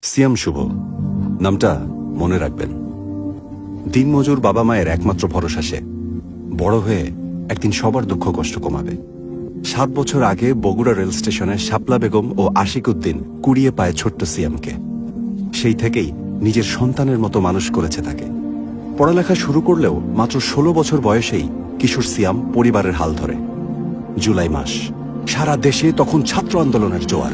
সিয়াম শুভ নামটা মনে রাখবেন। দিনমজুর বাবা মায়ের একমাত্র ভরসা সে। বড় হয়ে একদিন সবার দুঃখ কষ্ট কমাবে। 7 বছর আগে বগুড়া রেল স্টেশনে শাপলা বেগম ও আশিক উদ্দিন কুড়িয়ে পায় ছোট্ট সিয়ামকে। সেই থেকেই নিজের সন্তানের মতো মানুষ করেছে তাকে। পড়ালেখা শুরু করলেও মাত্র 16 বছর বয়সেই কিশোর সিয়াম পরিবারের হাল ধরে। জুলাই মাস, সারা দেশে তখন ছাত্র আন্দোলনের জোয়ার।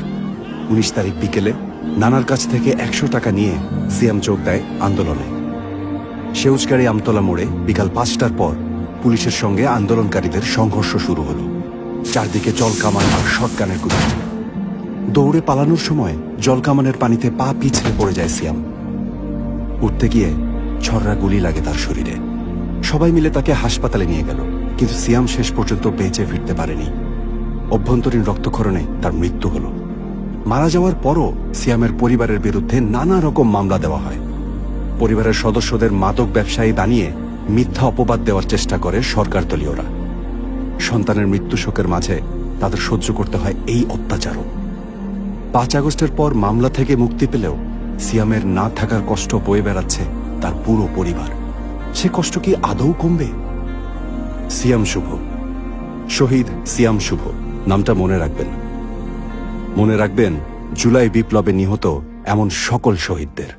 19 তারিখ বিকেলে নানার কাছ থেকে 100 টাকা নিয়ে সিয়াম যোগ দেয় আন্দোলনে। সেউজগাড়ি আমতলা মোড়ে বিকাল 5টার পর পুলিশের সঙ্গে আন্দোলনকারীদের সংঘর্ষ শুরু হলো। চারদিকে জলকামান আর শটগানের গুলি। দৌড়ে পালানোর সময় জলকামানের পানিতে পা পিছলে পড়ে যায় সিয়াম। উঠতে গিয়ে ছররা গুলি লাগে তার শরীরে। সবাই মিলে তাকে হাসপাতালে নিয়ে গেল, কিন্তু সিয়াম শেষ পর্যন্ত বেঁচে ফিরতে পারেনি। অভ্যন্তরীণ রক্তক্ষরণে তার মৃত্যু হল। মারা যাওয়ার পরও সিয়ামের পরিবারের বিরুদ্ধে নানা রকম মামলা দেওয়া হয়। পরিবারের সদস্যদের মাদক ব্যবসায়ী বানিয়ে মিথ্যা অপবাদ দেওয়ার চেষ্টা করে সরকার দলীয়রা। সন্তানের মৃত্যু শোকের মাঝে তাদের সহ্য করতে হয় এই অত্যাচারও। 5 আগস্টের পর মামলা থেকে মুক্তি পেলেও সিয়ামের না থাকার কষ্ট বয়ে বেড়াচ্ছে তার পুরো পরিবার। সে কষ্ট কি আদৌ কমবে? সিয়াম শুভ, শহীদ সিয়াম শুভ নামটা মনে রাখবেন। মনে রাখবেন জুলাই বিপ্লবে নিহত এমন সকল শহীদদের।